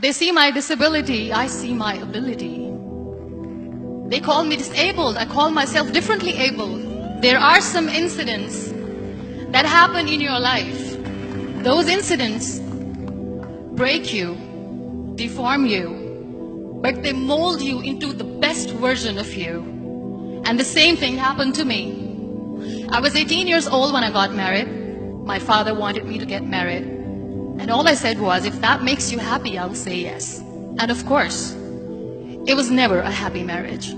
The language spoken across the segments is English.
They see my disability, I see my ability. They call me disabled, I call myself differently abled. There are some incidents that happen in your life. Those incidents break you, deform you, but they mold you into the best version of you. And the same thing happened to me. I was 18 years old when I got married. My father wanted me to get married. And all I said was, if that makes you happy, I'll say yes. And of course, it was never a happy marriage.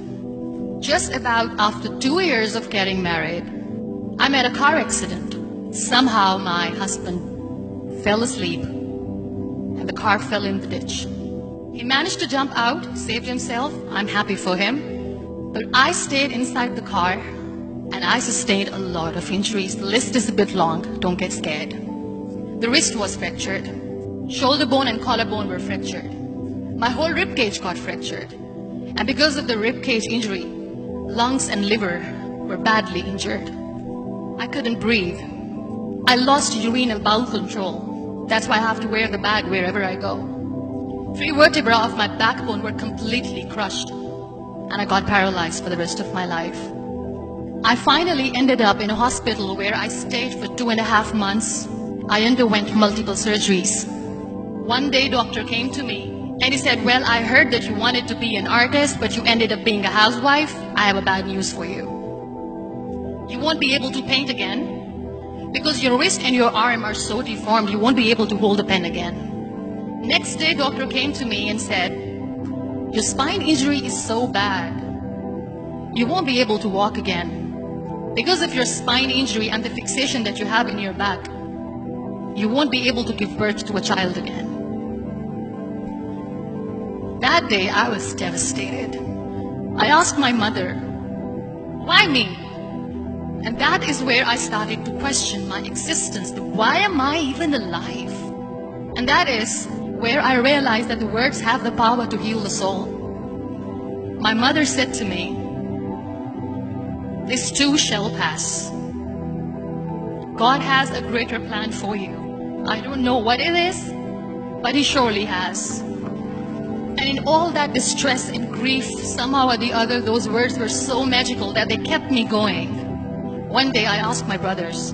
Just about after 2 years of getting married, I met a car accident. Somehow my husband fell asleep and the car fell in the ditch. He managed to jump out, saved himself. I'm happy for him. But I stayed inside the car and I sustained a lot of injuries. The list is a bit long, don't get scared. The wrist was fractured. Shoulder bone and collarbone were fractured. My whole rib cage got fractured. And because of the rib cage injury, lungs and liver were badly injured. I couldn't breathe. I lost urine and bowel control. That's why I have to wear the bag wherever I go. 3 vertebrae of my backbone were completely crushed. And I got paralyzed for the rest of my life. I finally ended up in a hospital where I stayed for 2.5 months. I underwent multiple surgeries. One day, doctor came to me and he said, well, I heard that you wanted to be an artist, but you ended up being a housewife. I have a bad news for you. You won't be able to paint again because your wrist and your arm are so deformed, you won't be able to hold a pen again. Next day, doctor came to me and said, your spine injury is so bad, you won't be able to walk again. Because of your spine injury and the fixation that you have in your back, you won't be able to give birth to a child again. That day, I was devastated. I asked my mother, why me? And that is where I started to question my existence. Why am I even alive? And that is where I realized that the words have the power to heal the soul. My mother said to me, this too shall pass. God has a greater plan for you. I don't know what it is, but He surely has. And in all that distress and grief, somehow or the other, those words were so magical that they kept me going. One day I asked my brothers,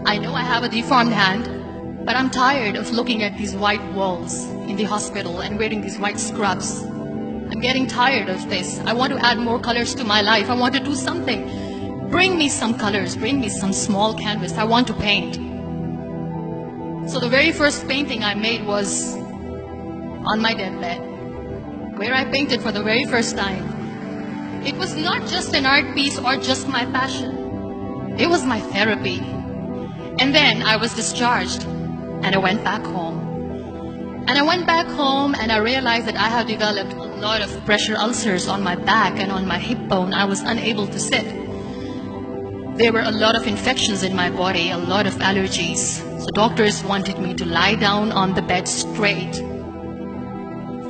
I know I have a deformed hand, but I'm tired of looking at these white walls in the hospital and wearing these white scrubs. I'm getting tired of this. I want to add more colors to my life. I want to do something. Bring me some colors, bring me some small canvas. I want to paint. So the very first painting I made was on my deathbed, where I painted for the very first time. It was not just an art piece or just my passion. It was my therapy. And then I was discharged and I went back home. And I went back home and I realized that I had developed a lot of pressure ulcers on my back and on my hip bone. I was unable to sit. There were a lot of infections in my body, a lot of allergies. So doctors wanted me to lie down on the bed straight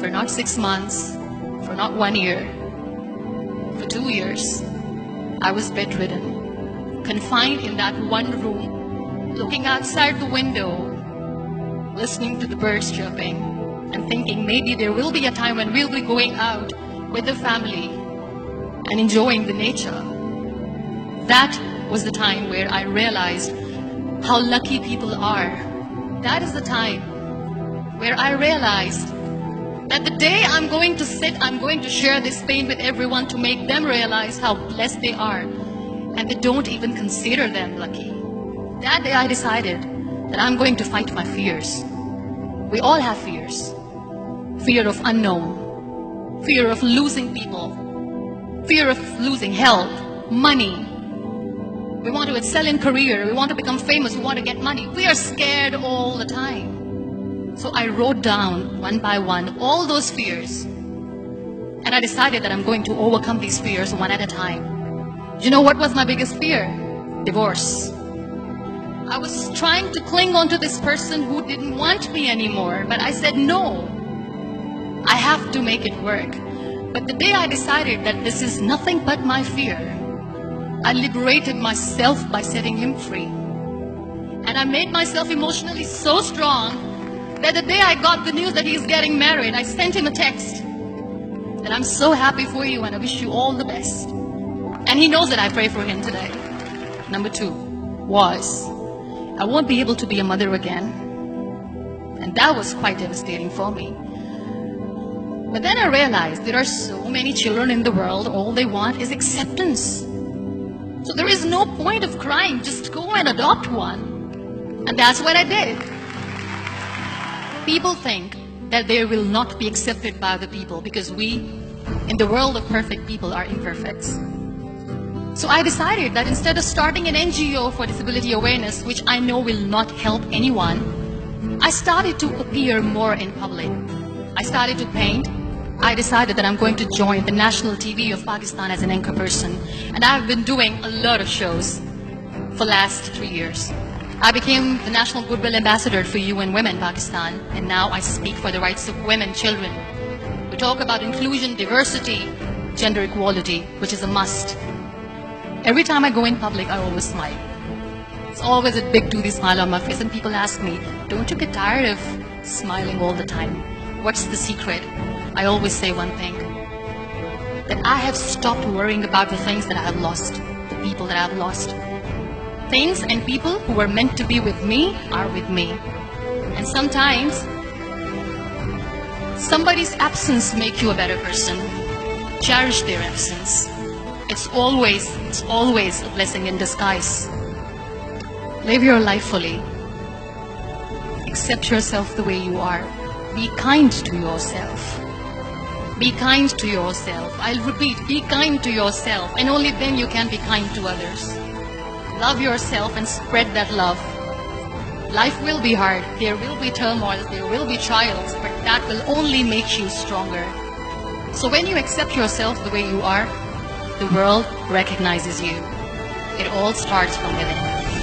for not 6 months, for not 1 year, for 2 years. I was bedridden, confined in that one room, looking outside the window, listening to the birds chirping, and thinking maybe there will be a time when we'll be going out with the family and enjoying the nature. That was the time where I realized how lucky people are. That is the time where I realized that the day I'm going to sit, I'm going to share this pain with everyone to make them realize how blessed they are, and they don't even consider them lucky. That day I decided that I'm going to fight my fears. We all have fears. Fear of unknown, fear of losing people, fear of losing health, money. We want to excel in career, we want to become famous, we want to get money. We are scared all the time. So I wrote down one by one all those fears. And I decided that I'm going to overcome these fears one at a time. Do you know what was my biggest fear? Divorce. I was trying to cling on to this person who didn't want me anymore, but I said no. I have to make it work. But the day I decided that this is nothing but my fear, I liberated myself by setting him free. And I made myself emotionally so strong that the day I got the news that he's getting married, I sent him a text that I'm so happy for you and I wish you all the best. And he knows that I pray for him today. Number 2 was, I won't be able to be a mother again. And that was quite devastating for me. But then I realized there are so many children in the world, all they want is acceptance. So there is no point of crying, just go and adopt one. And that's what I did. People think that they will not be accepted by the people because we, in the world of perfect people, are imperfect. So I decided that instead of starting an NGO for disability awareness, which I know will not help anyone, I started to appear more in public. I started to paint. I decided that I'm going to join the national TV of Pakistan as an anchor person. And I've been doing a lot of shows for the last 3 years. I became the National Goodwill Ambassador for UN Women Pakistan, and now I speak for the rights of women, children. We talk about inclusion, diversity, gender equality, which is a must. Every time I go in public, I always smile. It's always a big toothy smile on my face, and people ask me, don't you get tired of smiling all the time? What's the secret? I always say one thing, that I have stopped worrying about the things that I have lost, the people that I have lost. Things and people who were meant to be with me are with me. And sometimes, somebody's absence makes you a better person. Cherish their absence. It's always a blessing in disguise. Live your life fully. Accept yourself the way you are. Be kind to yourself. Be kind to yourself. I'll repeat, be kind to yourself, and only then you can be kind to others. Love yourself and spread that love. Life will be hard, there will be turmoil, there will be trials, but that will only make you stronger. So when you accept yourself the way you are, the world recognizes you. It all starts from within.